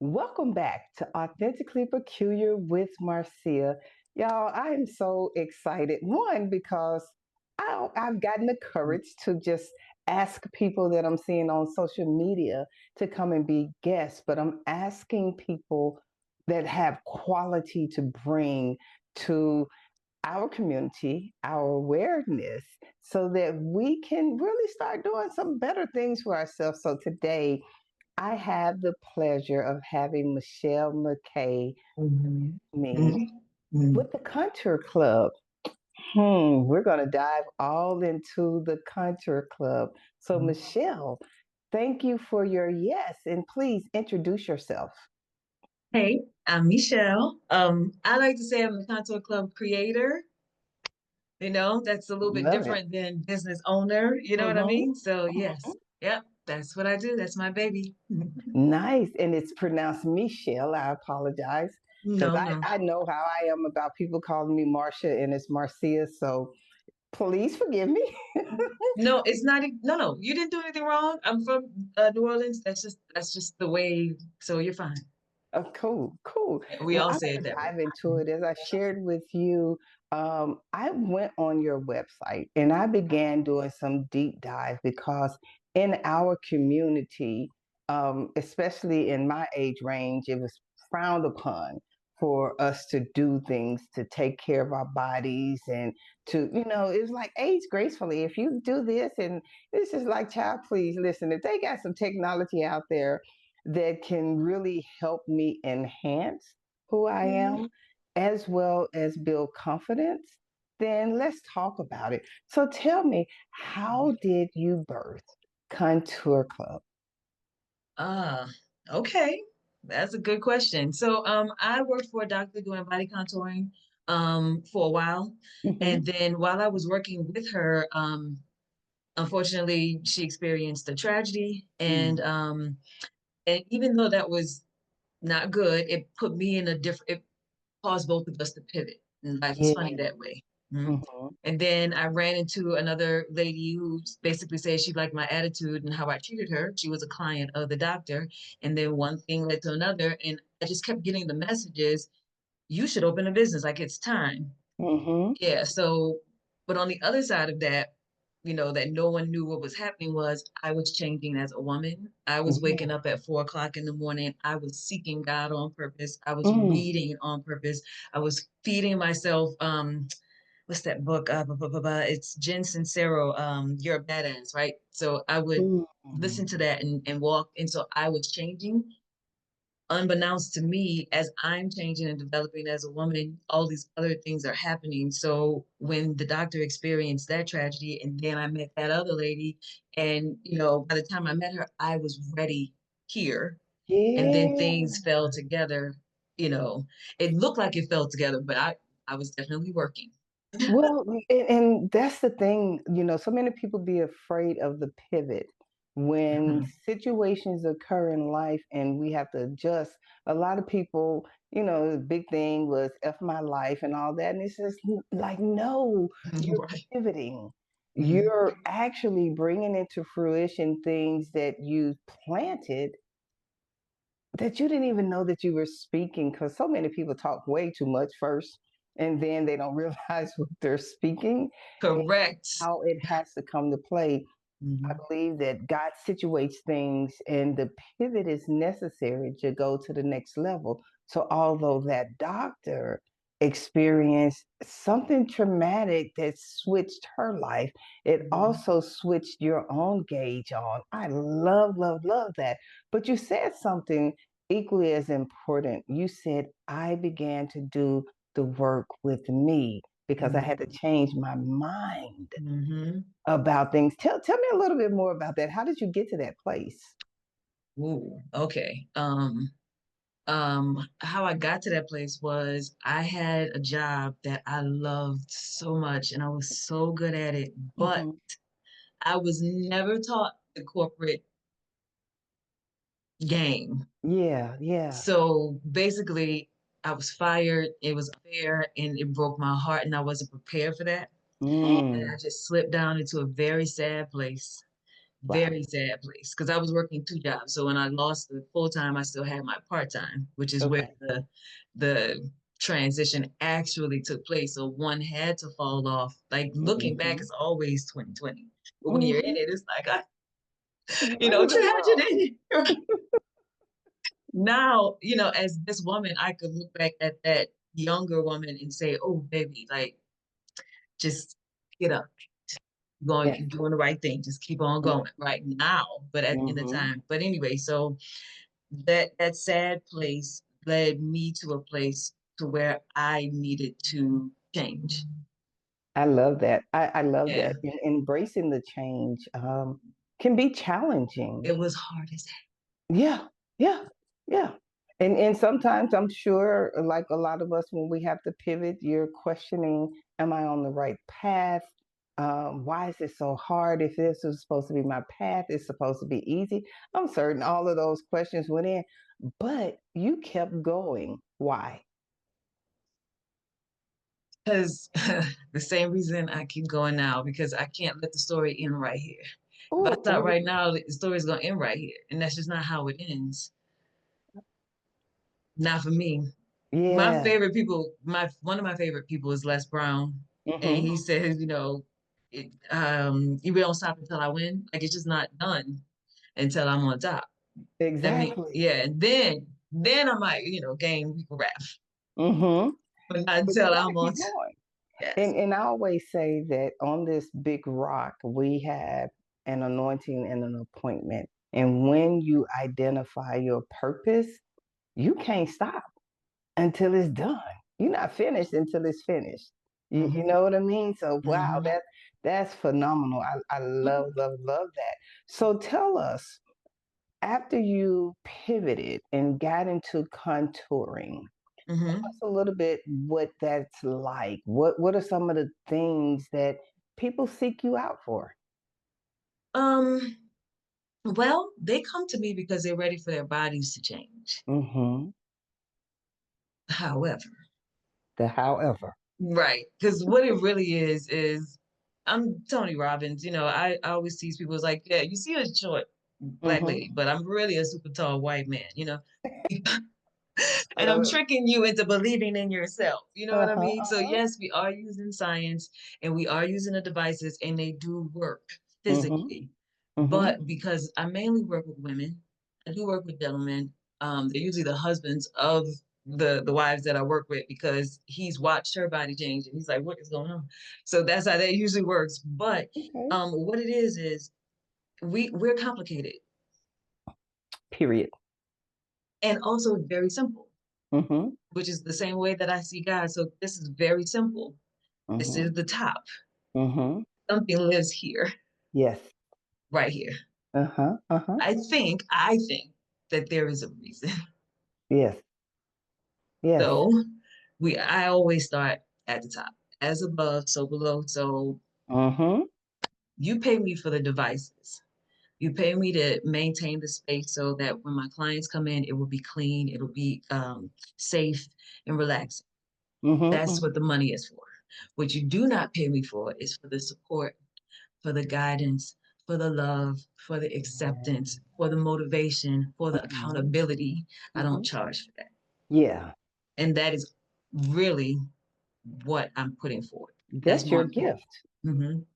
Welcome back to Authentically Peculiar with Marcia. Y'all, I am so excited. One, because I've gotten the courage to just ask people that I'm seeing on social media to come and be guests, but I'm asking people that have quality to bring to our community, our awareness, so that we can really start doing some better things for ourselves. So today, I have the pleasure of having Michelle McKay Mhm. me Mhm. Mhm. with the Contour Club. We're going to dive all into the Contour Club. So, Michelle, thank you for your yes, and please introduce yourself. Hey, I'm Michelle. I like to say I'm the Contour Club creator. That's a little bit Love it. different than business owner. You know what I hmm mean? So yes, yep, that's what I do. That's my baby. Nice. And it's pronounced Michelle. I apologize because No, no, I know how I am about people calling me Marcia and it's Marcia. So please forgive me. no. It's not. No, no. You didn't do anything wrong. I'm from New Orleans. That's just the way. So you're fine. Oh, cool, cool. We Well, all I'm say going it to that way. dive into it. As I shared with you, I went on your website and I began doing some deep dive because in our community, especially in my age range, it was frowned upon for us to do things to take care of our bodies and to, it's like age gracefully. If you do this, and this is like, child, please listen, if they got some technology out there that can really help me enhance who I Mhm. am as well as build confidence, then let's talk about it. So tell me, how did you birth Contour Club? Ah, okay. That's a good question. So, I worked for a doctor doing body contouring, for a while. And hmm then while I was working with her, unfortunately, she experienced a tragedy. And even though that was not good, it put me in a different, it caused both of us to pivot. And life is funny Yeah. that way. Mhm. hmm And then I ran into another lady who basically said she liked my attitude and how I treated her. She was a client of the doctor. And then one thing led to another. And I just kept getting the messages, you should open a business, like it's time. hmm Yeah. So, but on the other side of that, that no one knew what was happening was I was changing as a woman. I was waking Yeah. up at 4 o'clock in the morning. I was seeking God on purpose. I was Mm. reading on purpose. I was feeding myself. What's that book? It's Jen Sincero. You're a badass, right? So I would listen Mm. to that and walk. And so I was changing unbeknownst to me, as I'm changing and developing as a woman, all these other things are happening. So when the doctor experienced that tragedy, and then I met that other lady, and by the time I met her, I was ready here. And then Yeah. things fell together. You know, it looked like it fell together, but I was definitely working. Well, and that's the thing, so many people be afraid of the pivot when Mhm. situations occur in life and we have to adjust. A lot of people, the big thing was F my life and all that. And it's just like, no, you're Right. pivoting. Mhm. You're actually bringing into fruition things that you planted that you didn't even know that you were speaking, because so many people talk way too much first and then they don't realize what they're speaking and Correct. how it has to come to play. I Mhm. believe that God situates things and the pivot is necessary to go to the next level. So, although that doctor experienced something traumatic that switched her life, it Mhm. also switched your own gauge on. I love, love, love that. But you said something equally as important. You said, I began to do the work with me because I had to Mhm. change my mind Mhm. about things. Tell me a little bit more about that. How did you get to that place? Ooh, okay. How I got to that place was I had a job that I loved so much and I was so good at it, but hmm I was never taught the corporate game. Yeah, yeah. So basically, I was fired. It was unfair and it broke my heart, and I wasn't prepared for that. And I Mm. just slipped down into a very sad place. Wow. very sad place because I was working two jobs. So when I lost the full time, I still had my part time, which is where Okay. the transition actually took place. So one had to fall off. Like looking back, Hmm. it's always 2020. But when you're in Hmm. it, it's like, What in the tragedy. Now, as this woman, I could look back at that younger woman and say, oh, baby, like, just get up, going, Yes. you're doing the right thing, just keep on going right now. But in the Mm-hmm. time, but anyway, so that sad place led me to a place to where I needed to change. I love that. I love Yeah, that. Embracing the change can be challenging. it was hard as Yeah, yeah, yeah. And sometimes I'm sure, like a lot of us, when we have to pivot, you're questioning, am I on the right path? Why is it so hard? If this is supposed to be my path, it's supposed to be easy. I'm certain all of those questions went in, but you kept going. Why? because the same reason I keep going now because I can't let the story end right here. If I Oh, stop right now, the story's gonna end right here, and that's just not how it ends. Not for me. My yeah. favorite people, my one of my favorite people is Les Brown, and Hmm. he says, you don't stop until I win. Like it's just not done until I'm on top. That mean, Exactly. yeah, and then I might, gain people rap, Hmm. but not But you until got to I'm on. keep going. Yes. And I always say that on this big rock, we have an anointing and an appointment. And when you identify your purpose, you can't stop until it's done. You're not finished until it's finished. You Hmm. know what I mean? So wow, Hmm. that's phenomenal. I love, love, love that. So tell us, after you pivoted and got into contouring, Hmm. a little bit what that's like. What are some of the things that people seek you out for? Um. Well, they come to me because they're ready for their bodies to change. Mm-hmm. However, The however. right. Because what it really is I'm Tony Robbins. I always tease people, it's like, yeah, you see a short black Mm-hmm. lady, but I'm really a super tall white man. And I'm Love it. tricking you into believing in yourself. You know what I Uh-huh. mean? So Uh-huh. yes, we are using science and we are using the devices and they do work Mm-hmm. physically. Mm-hmm. But because I mainly work with women, I do work with gentlemen. They're usually the husbands of the wives that I work with because he's watched her body change and he's like, what is going on? So that's how that usually works. But Okay. what it is we're complicated Period. and also very simple, Mm-hmm. which is the same way that I see God. So this is very simple. This Mm-hmm. is the top. Mm-hmm. Something lives here, Yes. right here. Uh-huh. Uh-huh. I think that there is a reason. Yes. Yes. So I always start at the top. As above, so below. So Mm-hmm. you pay me for the devices. You pay me to maintain the space so that when my clients come in, it will be clean, it'll be safe and relaxing. Mm-hmm. That's what the money is for. What you do not pay me for is for the support, for the guidance, for the love, for the acceptance, for the motivation, for the Mm-hmm. accountability. I don't Mm-hmm. charge for that. Yeah. And that is really what I'm putting forward. That's That's more your important. gift.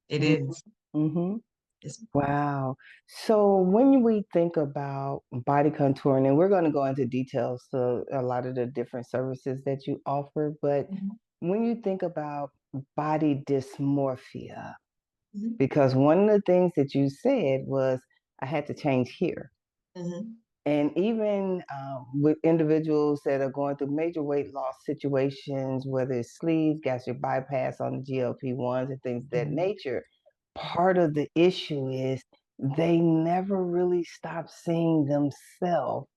It Mm-hmm. is. Mm-hmm. It's, Wow. So when we think about body contouring, and we're going to go into details to a lot of the different services that you offer, but Mhm. when you think about body dysmorphia, Mhm. because one of the things that you said was, I had to change here. Mhm. And even with individuals that are going through major weight loss situations, whether it's sleeves, gastric bypass on the GLP-1s and things of that Mhm. nature, part of the issue is they never really stop seeing themselves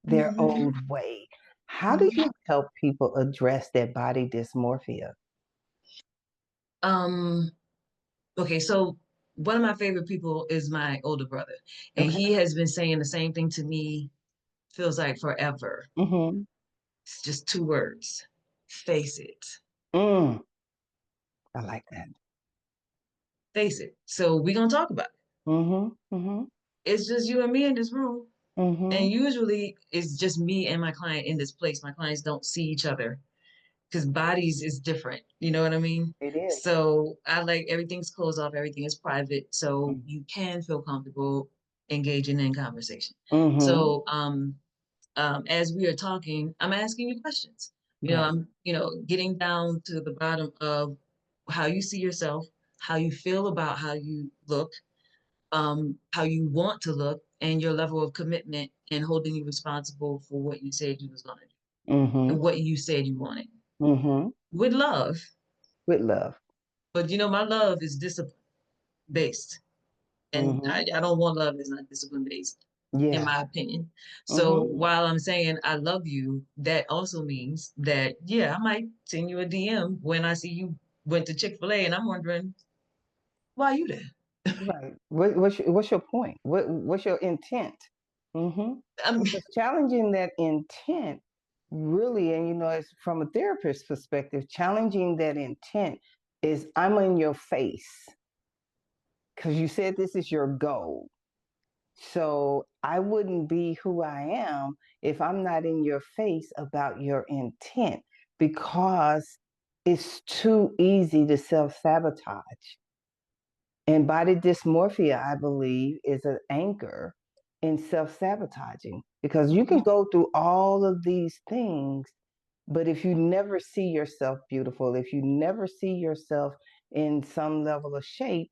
their Mhm. old way. How do Mhm. you help people address their body dysmorphia? Um, okay, so one of my favorite people is my older brother, and Okay. he has been saying the same thing to me, feels like forever. Mm-hmm. It's just two words. Face it. Mm, I like that. Face it. So we're gonna talk about it. Mhm. Mhm. It's just you and me in this room. And Mhm. usually it's just me and my client in this place. My clients don't see each other because bodies is different. You know what I mean? It is. So I like everything's closed off, everything is private, so Mm. you can feel comfortable engaging in conversation. Mhm. So as we are talking, I'm asking you questions. Right. I'm getting down to the bottom of how you see yourself, how you feel about how you look, how you want to look, and your level of commitment and holding you responsible for what you said you was gonna do and Mhm. what you said you wanted Mhm. with love. With love. But my love is discipline based. And Mhm. I don't want love that's not discipline based, in Yeah. my opinion. So Mhm. while I'm saying I love you, that also means that, yeah, I might send you a DM when I see you went to Chick-fil-A and I'm wondering, why you there? Right. What's your point? What's your intent? Mhm. I mean, Because challenging that intent really, and it's from a therapist's perspective, challenging that intent is I'm in your face because you said this is your goal. So I wouldn't be who I am if I'm not in your face about your intent because it's too easy to self sabotage. And body dysmorphia, I believe, is an anchor in self sabotaging because you can go through all of these things, but if you never see yourself beautiful, if you never see yourself in some level of shape,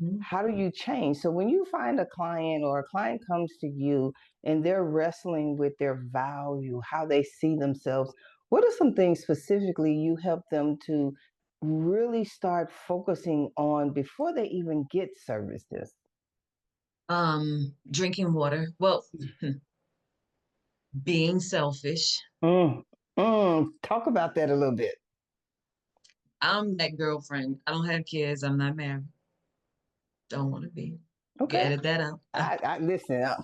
mhm. how do you change? So when you find a client or a client comes to you and they're wrestling with their value, how they see themselves, what are some things specifically you help them to really start focusing on before they even get services? Drinking water. Well, being selfish. Mm, talk about that a little bit. I'm that girlfriend. I don't have kids. I'm not married. Don't want to be. You can Okay. edit that out. I listen. I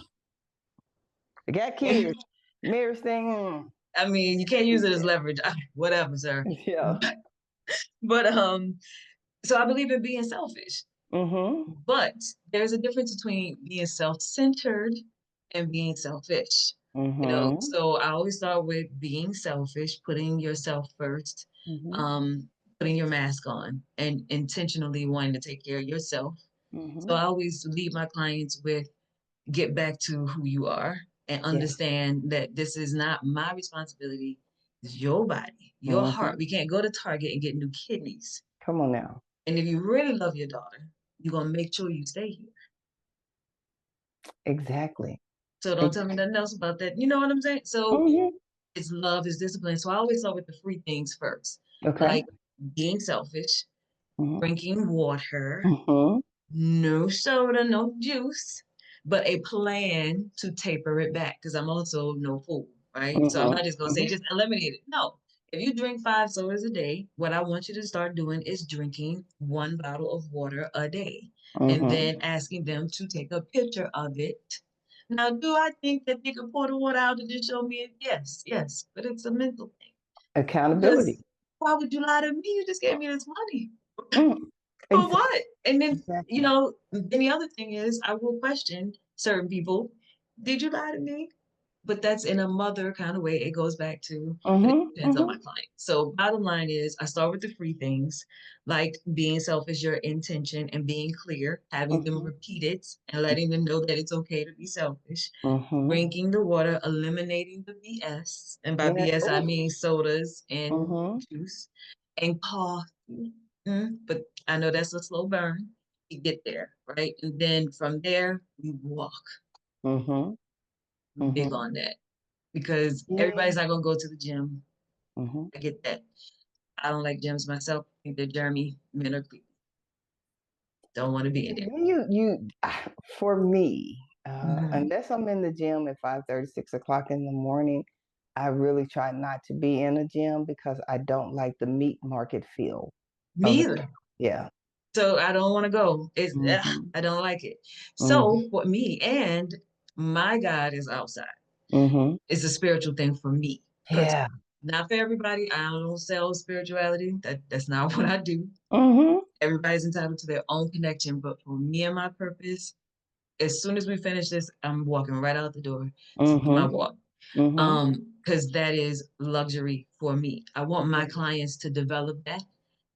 got kids. Marriage thing. I mean, you can't use it as leverage. Whatever, sir. Yeah. But so I believe in being selfish. Mm-hmm. But there's a difference between being self-centered and being selfish. Mm-hmm. So I always start with being selfish, putting yourself first, Mm-hmm. um, putting your mask on, and intentionally wanting to take care of yourself. So Mm-hmm. I always leave my clients with get back to who you are and Yeah. understand that this is not my responsibility. It's your body, your heart. Mm-hmm. We can't go to Target and get new kidneys. Come on now. And if you really love your daughter, you're gonna make sure you stay here. Exactly. So don't tell me Exactly. nothing else about that. You know what I'm saying? So Mm-hmm. it's love, it's discipline. So I always start with the free things first, Okay. like being selfish, Mm-hmm. drinking water, Mm-hmm. no soda, no juice, but a plan to taper it back because I'm also no fool, right? So I'm not just gonna say Mm-hmm. just eliminate it. No. If you drink 5 sodas a day, what I want you to start doing is drinking 1 bottle of water a day and Mm-hmm. then asking them to take a picture of it. Now, do I think that they could pour the water out and just show me it? Yes, yes, but it's a mental thing. Accountability. Because why would you lie to me? You just gave me this money. Mm. For Exactly. what? And then, Exactly. then the other thing is I will question certain people. Did you lie to me? But that's in a mother kind of way. It goes back to, but it Mm-hmm. depends on Mm-hmm. my client. So bottom line is I start with the free things, like being selfish, your intention, and being clear, having them Mm-hmm. repeat it and letting them know that it's okay to be selfish. Mm-hmm. Drinking the water, eliminating the BS. And by Yeah. BS, I Oh. mean sodas and Mm-hmm. juice and coffee. But I know that's a slow burn. You get there, right? And then from there, we walk. Mm-hmm. I'm big Mm-hmm. on that because Yeah. everybody's not gonna go to the gym. Mm-hmm. I get that. I don't like gyms myself. I think they're germy. Men are creepy. Don't want to be in there. For me, Mhm. unless I'm in the gym at 5:30, 6 o'clock in the morning, I really try not to be in a gym because I don't like the meat market feel of Me the either. gym. Yeah. So I don't want to go. Mm-hmm. I don't like it. Mm-hmm. So for me, and my God is outside. Mm-hmm. It's a spiritual thing for me Yeah. personally. Not for everybody. I don't sell spirituality. That's not what I do. Mhm. Everybody's entitled to their own connection. But for me and my purpose, as soon as we finish this, I'm walking right out the door to do my Mhm. walk. Mhm. Because that is luxury for me. I want my Mhm. clients to develop that.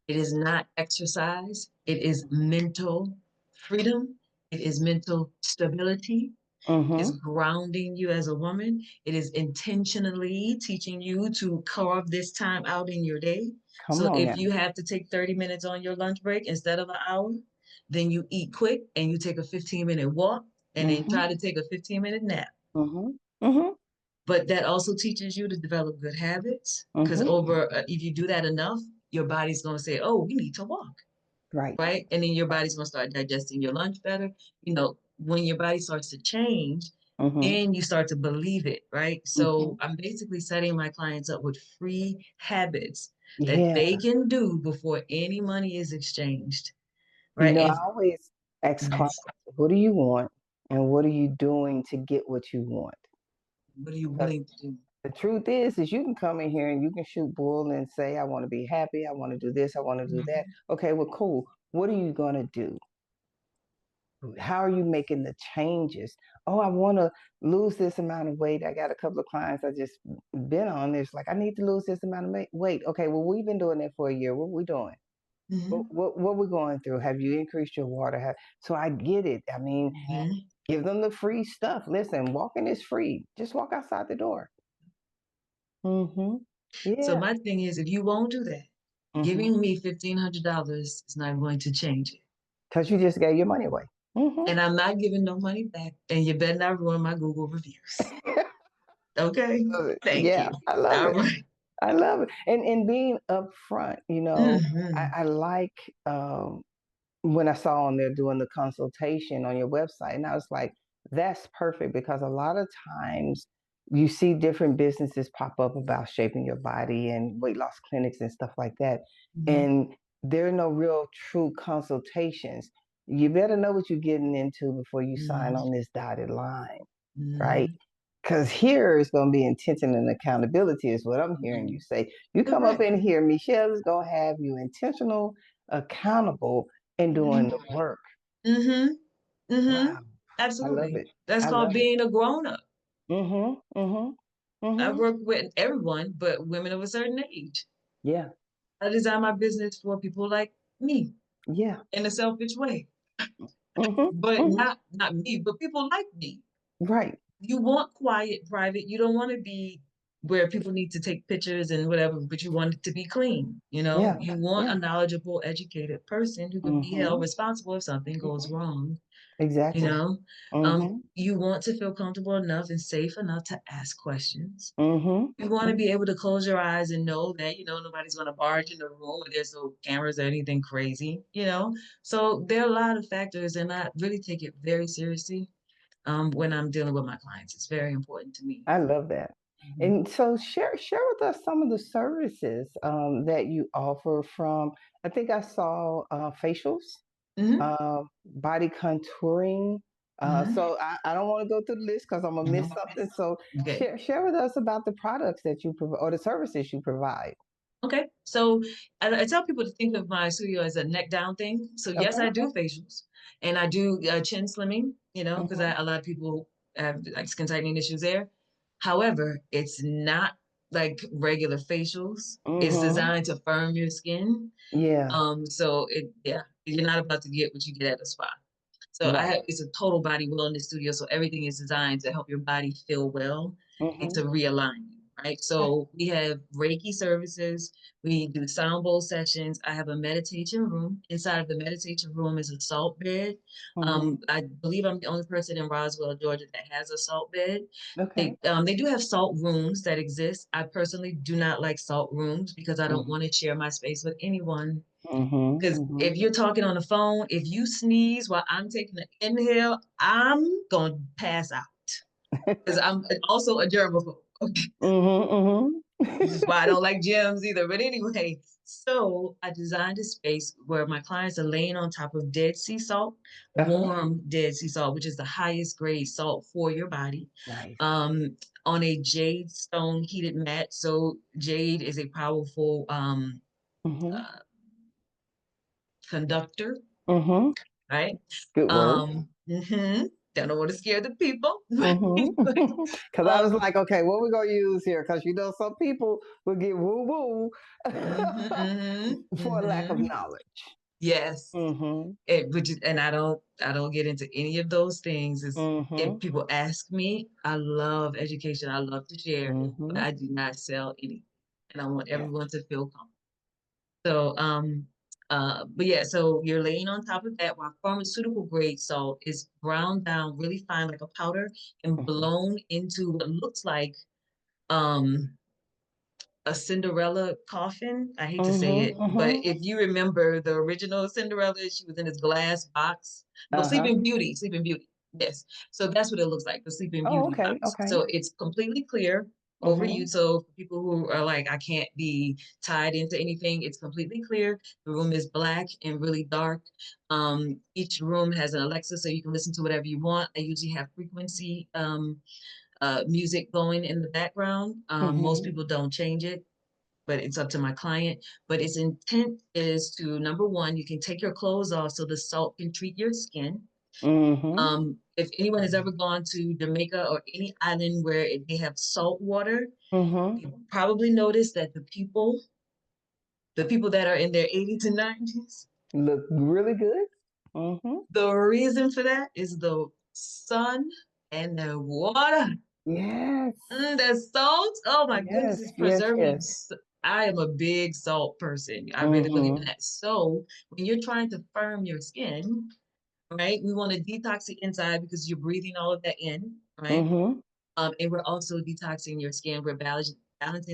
It is not exercise, it is mental freedom, it is mental stability, is Mhm. grounding you as a woman. It is intentionally teaching you to carve this time out in your day. Come So on if now. you have to take 30 minutes on your lunch break instead of an hour, then you eat quick and you take a 15-minute walk and then Mhm. try to take a 15-minute nap. Mhm. Mhm. But that also teaches you to develop good habits because Mhm. if you do that enough, your body's going to say, oh, we need to walk, Right. right? And then your body's going to start digesting your lunch better. When your body starts to change, Mhm. then you start to believe it, right? So Mhm. I'm basically setting my clients up with free habits that Yeah. they can do before any money is exchanged, You right? know, I And always ask clients, what do you want and what are you doing to get what you want? what are you Because willing to do? the truth is you can come in here and you can shoot bull and say, I want to be happy, I want to do this, I want to do that. Mhm, Okay, well, cool. What are you gonna do? How are you making the changes? Oh, I want to lose this amount of weight. I got a couple of clients I just been on. It's like I need to lose this amount of weight. Okay, well, we've been doing that for a year. What we doing? mhm, What we going through? Have you increased your water? So I get it. I mean, mhm. give them the free stuff. Listen, walking is free. Just walk outside the door. Mm-hmm. So Yeah. my thing is, if you won't do that, Mm-hmm. giving me $1,500 is not going to change it. Because you just gave your money away. Mm-hmm. And I'm not giving no money back. And you better not ruin my Google reviews. Okay? Love it. Thank Yeah, you. I love All it. right. I love it. And being upfront, Mm-hmm. I like when I saw on there doing the consultation on your website, and I was like, that's perfect because a lot of times you see different businesses pop up about shaping your body and weight loss clinics and stuff like that. Mm-hmm. And there are no real true consultations. You better know what you're getting into before you sign Mm-hmm. on this dotted line, right? Mm-hmm. Because here is going to be intention and accountability, is what I'm hearing Mm-hmm. you say. You come up Correct. in here, Michelle is going to have you intentional, accountable, and doing the work. Mm-hmm. Mm-hmm. Wow. I love Absolutely. it. That's I called love it. being a grown-up. Mm-hmm. Mm-hmm. I Mm-hmm. work with everyone, but women of a certain age. Yeah. I design my business for people like me Yeah. in a selfish way, Mm-hmm. but Mm-hmm. not me, but people like me. Right. You want quiet, private. You don't want to be where people need to take pictures and whatever, but you want it to be clean. Yeah. You want a Yeah. knowledgeable, educated person who can be held Mm-hmm. responsible if something goes Mm-hmm. wrong. You Exactly. know, Mm-hmm. you want to feel comfortable enough and safe enough to ask questions. Mm-hmm. You want to be able to close your eyes and know that, nobody's going to barge in the room and there's no cameras or anything crazy. So there are a lot of factors, and I really take it very seriously when I'm dealing with my clients. It's very important to me. I love that. Mhm. And so share with us some of the services that you offer from, I think I saw facials, Mhm. body contouring. Mhm. I don't want to go through the list because I'm gonna miss Mhm. something. So Okay. share with us about the products that you provide or the services you provide. Okay. So I tell people to think of my studio as a neck down thing. So yes, Okay. I do facials and I do chin slimming, because Mm-hmm. a lot of people have like skin tightening issues there. However, it's not like regular facials. It's Mm-hmm. designed to firm your skin. Yeah. So yeah, you're not about to get what you get at a spa. So Right. it's a total body wellness studio. So everything is designed to help your body feel well and Mm-hmm. to realign you, right? Yeah. So we have Reiki services. We do sound bowl sessions. I have a meditation room. Inside of the meditation room is a salt bed. Mm-hmm. I believe I'm the only person in Roswell, Georgia that has a salt bed. Okay. They do have salt rooms that exist. I personally do not like salt rooms because I don't Mm-hmm. want to share my space with anyone. Mm-hmm. Because Mm-hmm. if you're talking on the phone, if you sneeze while I'm taking an inhale, I'm going to pass out. Because I'm also a germaphobe. Okay. Mm-hmm. This is why I don't like gyms either. But anyway, So I designed a space where my clients are laying on top of Dead Sea salt, Uh-huh. warm Dead Sea salt, which is the highest grade salt for your body, Nice. um, on a jade stone heated mat. So jade is a powerful Mm-hmm. uh, conductor, Mm-hmm. right? Good word. Don't know what to scare the people, Mm-hmm. but Because I was um, like, okay, what we gonna use here? Because some people will get woo woo for a lack of mhm. knowledge. Yes. Mm-hmm. And I don't get into any of those things. Is if Mm-hmm. people ask me, I love education. I love to share, but Mm-hmm. I do not sell anything. And I want Yeah. everyone to feel comfortable. So but yeah, so you're laying on top of that while pharmaceutical grade salt is ground down really fine like a powder and Mm-hmm. blown into what looks like um a Cinderella coffin. I hate to say it, Mm-hmm. but Mm-hmm. if you remember the original Cinderella, she was in this glass box. No, Uh-huh. Sleeping Beauty, Sleeping Beauty. Yes. So that's what it looks like, the Sleeping Oh, Beauty okay. box. Okay. So it's completely clear over you. Mm-hmm. So for people who are like, I can't be tied into anything, it's completely clear. The room is black and really dark. Each room has an Alexa, so you can listen to whatever you want. I usually have frequency music going in the background. Most Mm-hmm. people don't change it, but it's up to my client. But its intent is to, number one, you can take your clothes off so the salt can treat your skin. Mm-hmm. If anyone has ever gone to Jamaica or any island where they have salt water, Mm-hmm. you probably noticed that the people that are in their 80s and 90s, Look really good. Mm-hmm. the reason for that is the sun and the water. Yes. The salt, oh my goodness, Yes. is Yes. preserving. Yes. I am a big salt person. I really believe in Mm-hmm. that. So when you're trying to firm your skin, right, we want to detox the inside because you're breathing all of that in, right? Mm-hmm. And we're also detoxing your skin. We're balancing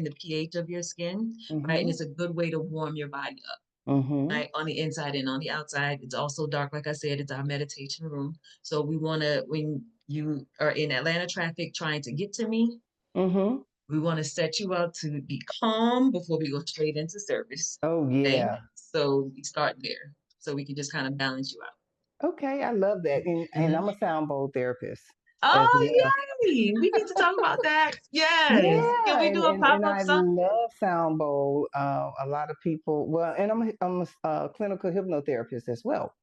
the pH of your skin, right? And Mm-hmm. it's a good way to warm your body up, Mm-hmm. right? On the inside and on the outside. It's also dark. Like I said, it's our meditation room. So we want to, when you are in Atlanta traffic trying to get to me, Mm-hmm. we want to set you up to be calm before we go straight into service. Oh Okay. yeah. So we start there. So we can just kind of balance you out. Okay, I love that. And I'm Mhm. a sound bowl therapist as Oh, well. yay. We need to talk about that. Yes. Can Yeah, we do a and pop-up I some? love sound bowl. A lot of people, well, and I'm a clinical hypnotherapist as well.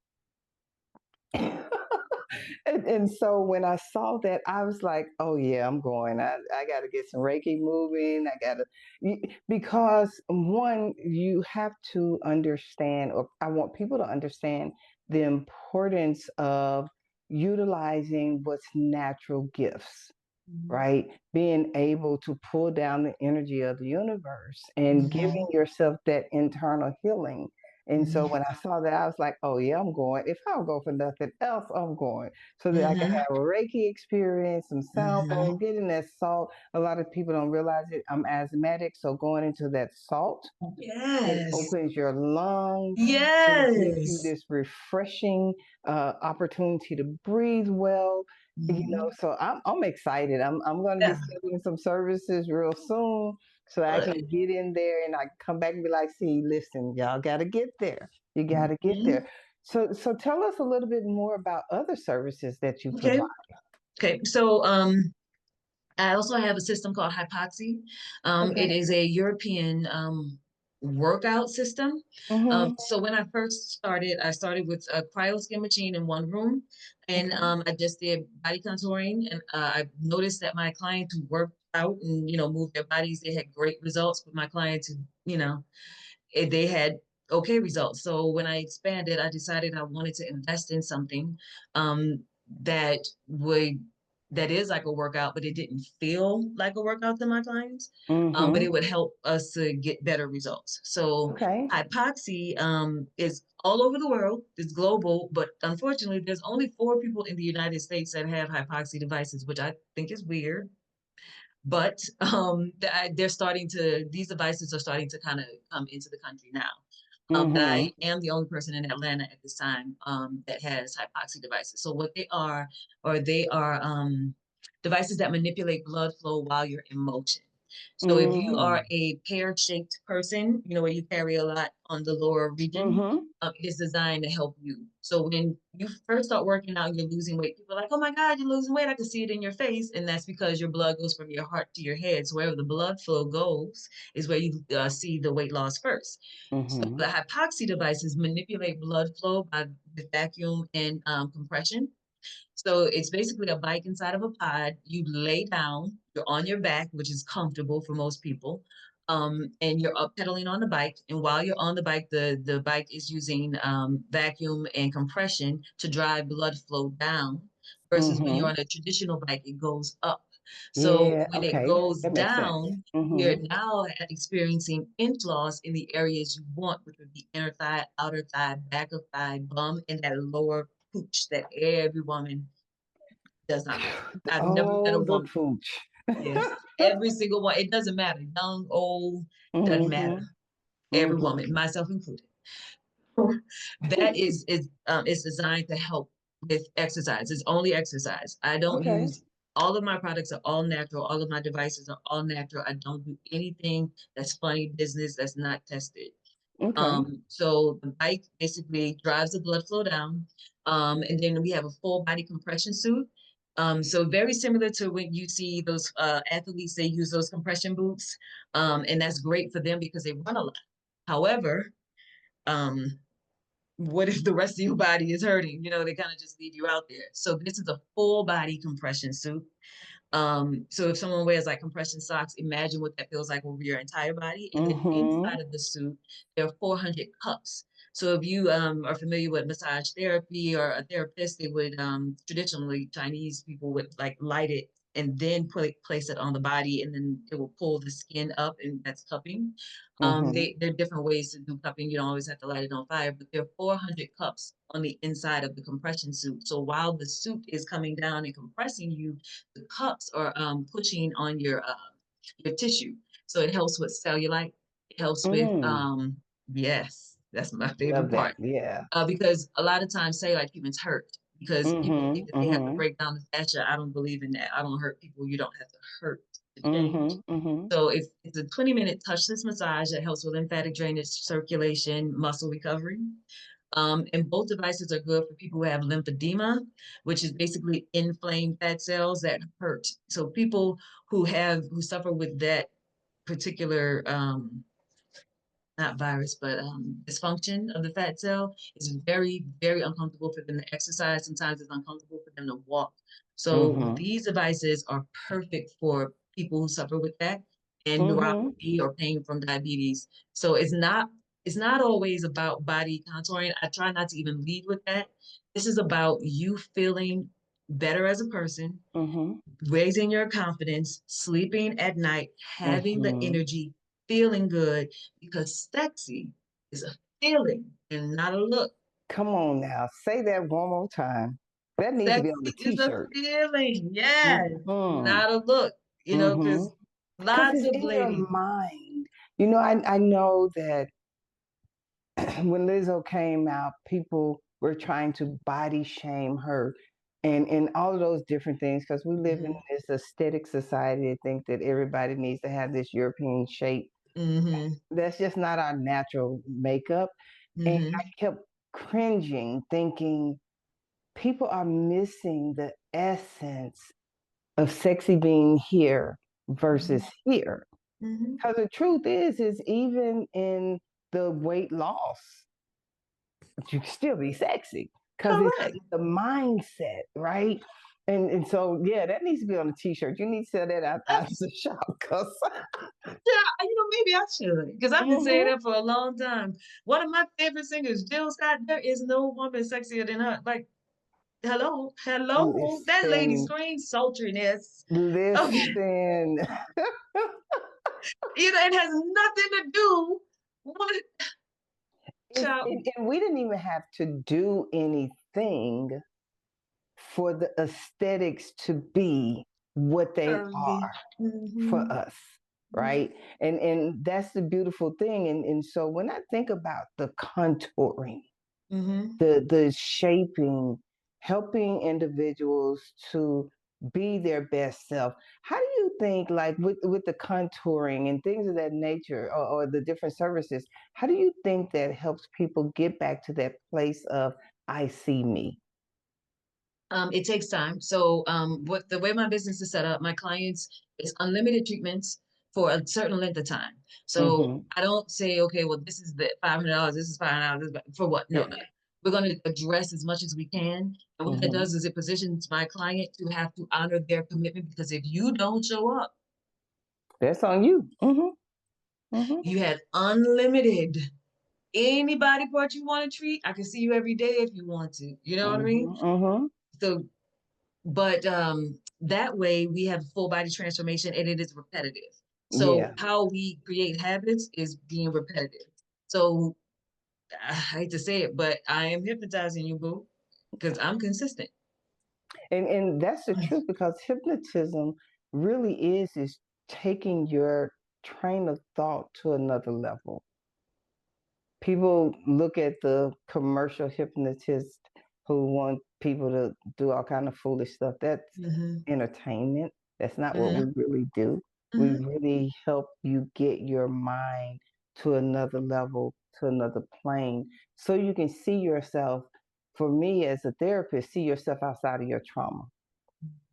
And so when I saw that, I was like, oh yeah, I'm going. I got to get some Reiki moving. I got to, because one, you have to understand, or I want people to understand the importance of utilizing what's natural gifts, Mhm. right? Being able to pull down the energy of the universe and giving Mhm. yourself that internal healing. And so Mhm. when I saw that, I was like, oh, yeah, I'm going. If I don't go for nothing else, I'm going so that I can Mhm. have a Reiki experience, some sound bowl, Mhm. getting that salt. A lot of people don't realize it. I'm asthmatic. So going into that salt, it Yes. opens your lungs. It gives you Yes. this refreshing opportunity to breathe well. Mhm. So I'm excited. I'm going to be Yeah. scheduling some services real soon so I can Good. get in there and I can come back and be like, see, listen, y'all got to get there. You got to get Mhm. there. So tell us a little bit more about other services that you Okay. provide. Okay. So I also have a system called Hypoxia. It Okay. is a European workout system. Mm-hmm. So when I first started, I started with a cryo skin machine in one room, and Okay. I just did body contouring. And I noticed that my clients who worked out and moved their bodies, they had great results. But my clients who they had okay results. So when I expanded, I decided I wanted to invest in something um, that would that is like a workout, but it didn't feel like a workout to my clients. But Mm-hmm. it would help us to get better results. So Okay. hypoxia is all over the world. It's global, but unfortunately, there's only 4 people in the United States that have hypoxia devices, which I think is weird. But they're starting to, these devices are starting to kind of come into the country now. But Mm-hmm. I am the only person in Atlanta at this time that has hypoxia devices. So what they are devices that manipulate blood flow while you're in motion. So if you are Mm. a pear-shaped person, where you carry a lot on the lower region, Mhm. it is designed to help you. So when you first start working out, you're losing weight. People are like, "Oh my God, you're losing weight! I can see it in your face," and that's because your blood goes from your heart to your head. So wherever the blood flow goes is where you see the weight loss first. So the Mhm. hypoxia devices manipulate blood flow by with vacuum and compression. So it's basically a bike inside of a pod. You lay down, you're on your back, which is comfortable for most people. And you're up pedaling on the bike. And while you're on the bike, the bike is using vacuum and compression to drive blood flow down, versus when you're Mhm. on a traditional bike, it goes up. So Yeah, when it okay. goes That makes sense. down, we are Mhm. now experiencing inflows in the areas you want, which would be inner thigh, outer thigh, back of thigh, bum, and that lower pooch that every woman does not like. I've never met a Oh, the woman. pooch. Yes, every single one. It doesn't matter, young, old, doesn't matter. Mhm. Every Mhm. woman, myself included. That is designed to help with exercise. It's only exercise. I don't Okay. use all of my products are all natural. All of my devices are all natural. I don't do anything that's funny business that's not tested. Okay. So the bike basically drives the blood flow down. And then we have a full body compression suit. So very similar to when you see those athletes, they use those compression boots. And that's great for them because they run a lot. However, um, what if the rest of your body is hurting? They kind of just leave you out there. So this is a full body compression suit. So if someone wears like compression socks, imagine what that feels like over your entire body. And then inside Mhm. of the suit, there are 400 cups. So if you are familiar with massage therapy or a therapist, they would traditionally Chinese people would like light it and then place it on the body, and then it will pull the skin up, and that's cupping. Mhm. There are different ways to do cupping. You don't always have to light it on fire, but there are 400 cups on the inside of the compression suit. So while the suit is coming down and compressing you, the cups are pushing on your tissue. So it helps with cellulite. It helps with Mm. yes, that's my Love favorite that. part. Yeah. Because a lot of times cellulite treatments hurt because people think Mhm. that they have to Mhm. break down the fascia. I don't believe in that. I don't hurt people. You don't have to hurt to change. Mhm. Mhm. So if it's a 20-minute touchless massage that helps with lymphatic drainage, circulation, muscle recovery. And both devices are good for people who have lymphedema, which is basically inflamed fat cells that hurt. So people who suffer with that particular not virus, but dysfunction of the fat cell is very, very uncomfortable for them to exercise. Sometimes it's uncomfortable for them to walk. So Mhm. these devices are perfect for people who suffer with that and Mhm. neuropathy or pain from diabetes. So it's not always about body contouring. I try not to even lead with that. This is about you feeling better as a person, Mhm. raising your confidence, sleeping at night, having the Mhm. energy, feeling good, because sexy is a feeling and not a look. Come on now. Say that one more time. That needs to be on the Sexy is a t-shirt. feeling, yes, Mhm. not a look, because Mhm. Because lots it's of in your ladies. mind. I know that when Lizzo came out, people were trying to body shame her and all of those different things because we live in Hmm. this aesthetic society to think that everybody needs to have this European shape. Hmm. That's just not our natural makeup. And I Hmm. kept cringing, thinking people are missing the essence of sexy being here versus Hmm. here. Hmm. Because the truth is even in the weight loss, you can still be sexy because it's Correct. the mindset, right? And so yeah, that needs to be on a t-shirt. You need to sell that out That's, of the shop because yeah, maybe I should, because I've been saying mm-hmm. that for a long time. One of my favorite singers, Jill Scott, there is no woman sexier than her. Like, hello, hello. That lady Listen, screams sultriness. Okay. listen. It has nothing to do with child And we didn't even have to do anything for the aesthetics to be what they curvy. are for Mm-hmm. us, right? And that's the beautiful thing. And so when I think about the contouring, Mm-hmm. the shaping, helping individuals to be their best self, how do you think, like with the contouring and things of that nature, or the different services, how do you think that helps people get back to that place of I see me? It takes time. So, what the way my business is set up, my clients is unlimited treatments for a certain length of time. So Mm-hmm. I don't say, okay, well, this is the $500, this is $500 for what? No, no. Yeah. We're going to address as much as we can. And what that Mm-hmm. does is it positions my client to have to honor their commitment because if you don't show up, That's on you. Mm-hmm. Mm-hmm. you had unlimited any body part you want to treat. I can see you every day if you want to. You know what I mean? Mm-hmm. Mm-hmm. So but that way we have full body transformation and it is repetitive. So Yeah. how we create habits is being repetitive. So I hate to say it, but I am hypnotizing you, boo, because I'm consistent. And that's the truth, because hypnotism really is taking your train of thought to another level. People look at the commercial hypnotist who want people to do all kind of foolish stuff. That's Mm-hmm. entertainment. That's not what we Mm-hmm. really do. We Mm-hmm. really help you get your mind to another level, to another plane, so you can see yourself. For me as a therapist, see yourself outside of your trauma,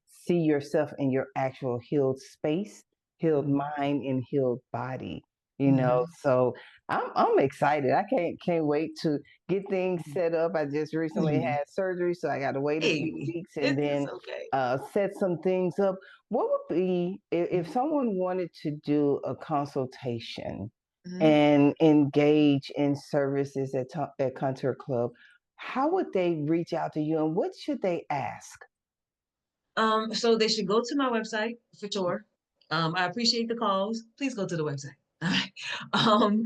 see yourself in your actual healed space, healed mind, and healed body. Mm-hmm. So I'm excited. I can't wait to get things set up. I just recently Mm-hmm. had surgery, so I got to wait a few Hey, weeks and it's then okay. set some things up. What would be if someone wanted to do a consultation Mm-hmm. and engage in services at Contour Club? How would they reach out to you, and what should they ask? So they should go to my website for sure. I appreciate the calls. Please go to the website. All right. Um,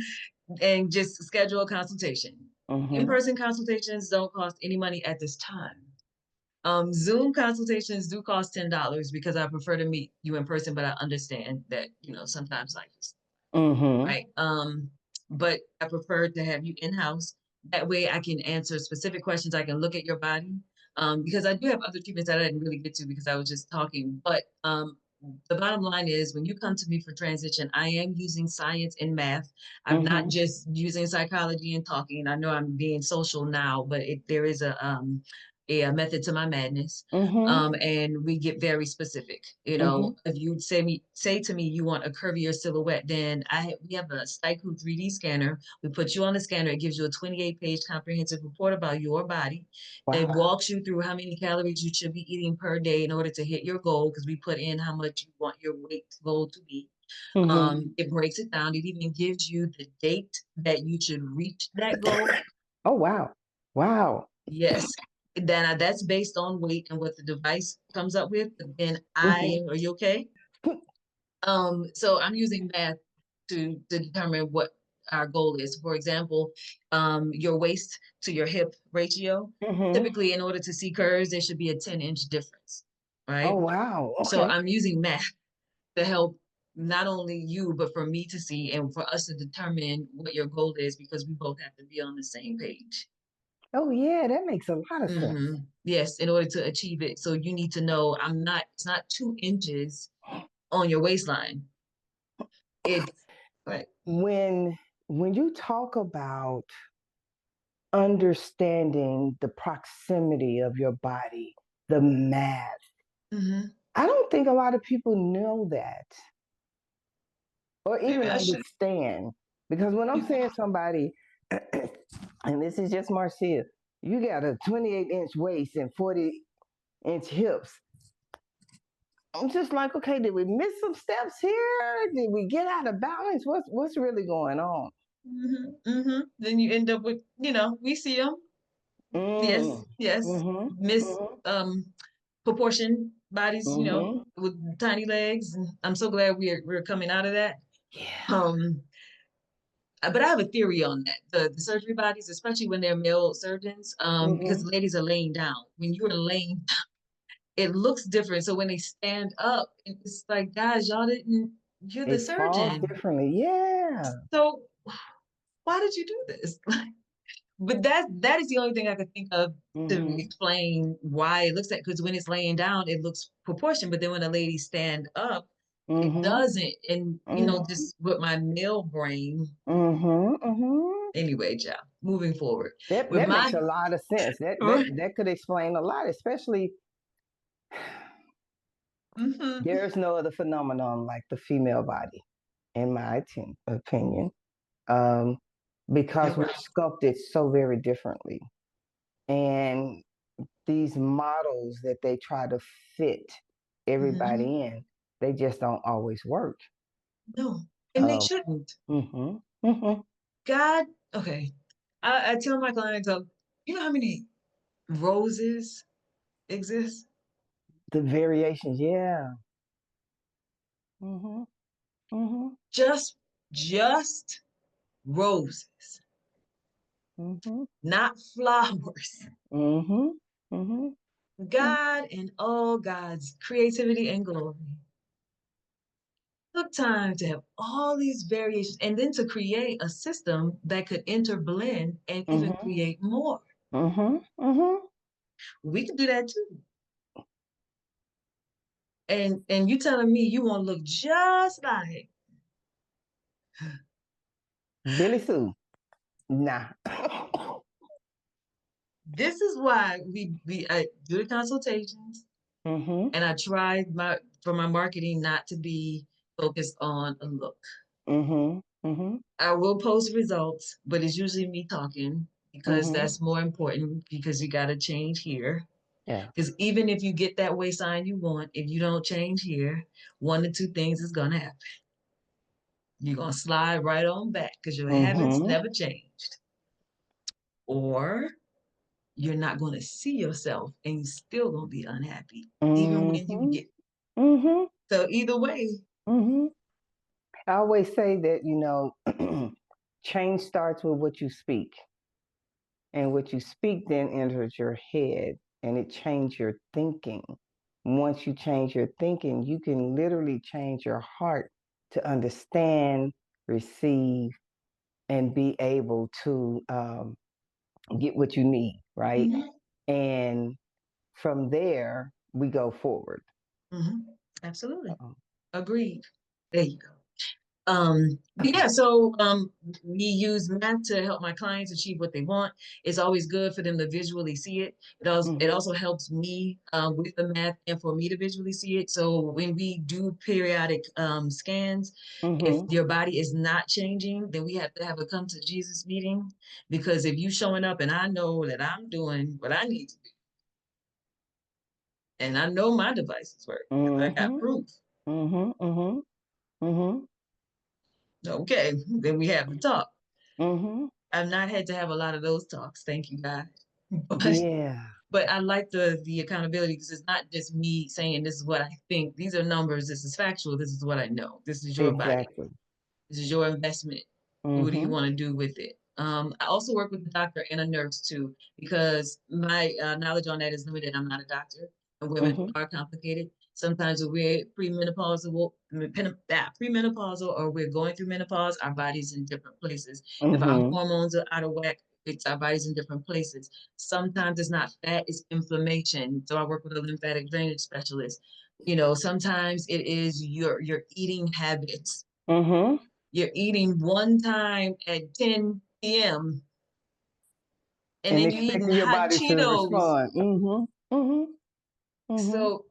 and just schedule a consultation. Mm-hmm. In-person consultations don't cost any money at this time. Zoom consultations do cost $10 because I prefer to meet you in person, but I understand that, sometimes life is Mm-hmm. right. But I prefer to have you in-house. That way I can answer specific questions. I can look at your body. Because I do have other treatments that I didn't really get to because I was just talking. But the bottom line is when you come to me for transition, I am using science and math. I'm not Mm-hmm. just using psychology and talking. I know I'm being social now, but there is a method to my madness. Mm-hmm. And we get very specific. Mm-hmm. If you say to me you want a curvier silhouette, then we have a Staiku 3D scanner. We put you on the scanner. It gives you a 28-page comprehensive report about your body. It Wow. walks you through how many calories you should be eating per day in order to hit your goal, because we put in how much you want your weight goal to be. Mm-hmm. It breaks it down. It even gives you the date that you should reach that goal. Oh wow. Wow. Yes. Then that's based on weight and what the device comes up with. But then Mm-hmm. are you okay? So I'm using math to determine what our goal is. For example, your waist to your hip ratio. Mm-hmm. Typically, in order to see curves, there should be a 10-inch difference, Oh right? wow. So Okay. I'm using math to help not only you, but for me to see and for us to determine what your goal is because we both have to be on the same page. Oh yeah, that makes a lot of sense. Yes, in order to achieve it. So you need to know it's not 2 inches on your waistline. It's right. When you talk about understanding the proximity of your body, the math, Mm-hmm. I don't think a lot of people know that or Maybe even I should. understand. Because when I'm saying somebody, and this is just Marcia, you got a 28-inch waist and 40-inch hips. I'm just like, okay, did we miss some steps here? Did we get out of balance? What's really going on? Then you end up with, we see them. Yes, Mm. yes. Mm-hmm. Miss Mm-hmm. proportion bodies, Mm-hmm. with tiny legs. And I'm so glad we're coming out of that. Yeah. Um, but I have a theory on that. The surgery bodies, especially when they're male surgeons, because Mm-hmm. the ladies are laying down. When you are laying, it looks different. So when they stand up, it's like, guys, you're the It falls surgeon. differently. Yeah. So why did you do this? But that is the only thing I could think of to Mm-hmm. explain why it looks like, because when it's laying down, it looks proportioned, but then when a lady stand up, It Mm-hmm. doesn't. And, Mm-hmm. just with my male brain, Mm-hmm. Mm-hmm. anyway, child, moving forward. That With that makes my, a lot of sense. That could explain a lot, especially Mhm. there's no other phenomenon like the female body, in my opinion, um, You're because we're right. sculpted so very differently. And these models that they try to fit Mhm. everybody in, they just don't always work. No, and they Um, shouldn't. hmm hmm God, okay. I tell my clients, you know how many roses exist? The variations, yeah. hmm hmm Just, just roses, hmm not flowers. hmm hmm God and all God's creativity and glory took time to have all these variations and then to create a system that could interblend and even hmm create more. hmm hmm We can do that too. And you telling me you want to look just like Billy Sue, nah. this is why I do the consultations hmm and I try for my marketing not to be focused on a look. hmm hmm I will post results, but it's usually me talking because hmm that's more important because you got to change here. Yeah. Because even if you get that waistline you want, if you don't change here, one or two things is going to happen. You're going to slide right on back because your habits hmm never changed. Or you're not going to see yourself and you're still going to be unhappy, even when you hmm get. hmm So either way, hmm I always say that, change starts with what you speak. And what you speak then enters your head and it changes your thinking. Once you change your thinking, you can literally change your heart to understand, receive, and be able to get what you need, right? mhm, And from there, we go forward. mhm, absolutely. Um, Agreed. There you go. But yeah, so we use math to help my clients achieve what they want. It's always good for them to visually see it. It also helps me with the math and for me to visually see it. So when we do periodic scans, if hmm your body is not changing, then we have to have a come to Jesus meeting because if you showing up and I know that I'm doing what I need to do, and I know my devices work because I got hmm proof. hmm hmm hmm Okay, then we have the talk. hmm I've not had to have a lot of those talks. Thank you, God. But Yeah, but I like the accountability because it's not just me saying this is what I think. These are numbers. This is factual. This is what I know. This is your body. exactly. This is your investment. What do you hmm want to do with it? I also work with a doctor and a nurse too, because my knowledge on that is limited. I'm not a doctor, and women hmm are complicated. Sometimes when we're premenopausal, or we're going through menopause, our body's in different places. If our hmm hormones are out of whack, it's our body's in different places. Sometimes it's not fat, it's inflammation. So I work with a lymphatic drainage specialist. Sometimes it is your eating habits. hmm You're eating one time at 10 p.m. and And then you're eating expecting your hot body to Cheetos. respond. Hmm hmm So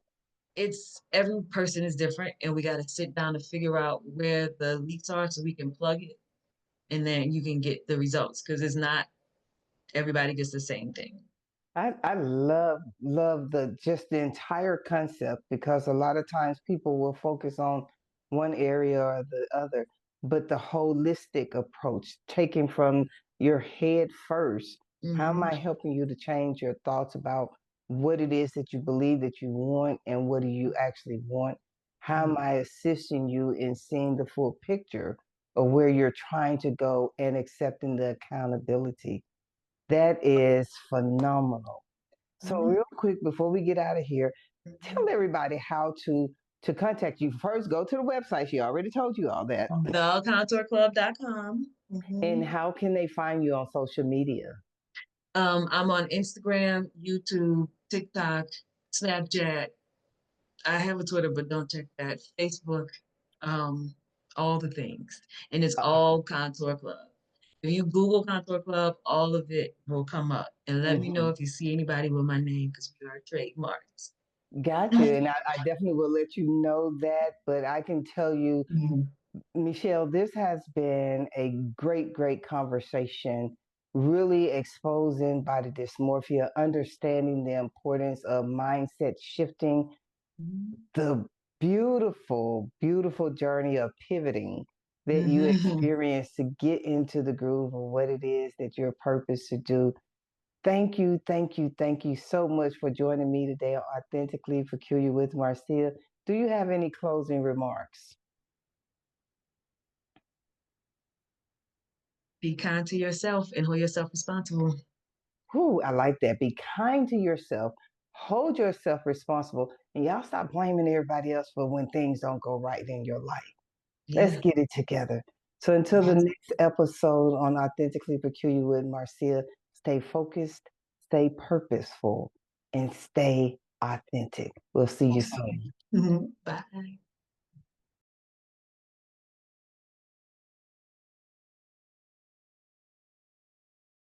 it's every person is different, and we got to sit down to figure out where the leaks are so we can plug it, and then you can get the results because it's not everybody gets the same thing. I love the entire concept because a lot of times people will focus on one area or the other, but the holistic approach, taken from your head first, how am Hmm. I helping you to change your thoughts about what it is that you believe that you want and what do you actually want? How am I assisting you in seeing the full picture of where you're trying to go and accepting the accountability? That is phenomenal. So Hmm. real quick before we get out of here, tell Hmm. everybody how to contact you. First, go to the website. She already told you all that. TheContourClub.com. And how can they find you on social media? I'm on Instagram, YouTube, TikTok, Snapchat. I have a Twitter, but don't check that. Facebook. um, all the things, and it's all Awesome. Contour Club. If you Google Contour Club, all of it will come up, and let me know Mhm. if you see anybody with my name because we are trademarked. Got you. And I definitely will let you know that. But I can tell you, Mhm. Michelle, this has been a great, great conversation, really exposing body dysmorphia, understanding the importance of mindset shifting, the beautiful, beautiful journey of pivoting that you Mhm. experience to get into the groove of what it is that you're purposed to do. Thank you, thank you, thank you so much for joining me today on Authentically Peculiar with Marcia. Do you have any closing remarks? Be kind to yourself and hold yourself responsible. Whew, I like that. Be kind to yourself, hold yourself responsible, and y'all stop blaming everybody else for when things don't go right in your life. Let's Yeah. get it together. So until the next episode on Authentically Peculiar with Marcia, stay focused, stay purposeful, and stay authentic. We'll see you soon. Mhm. Bye.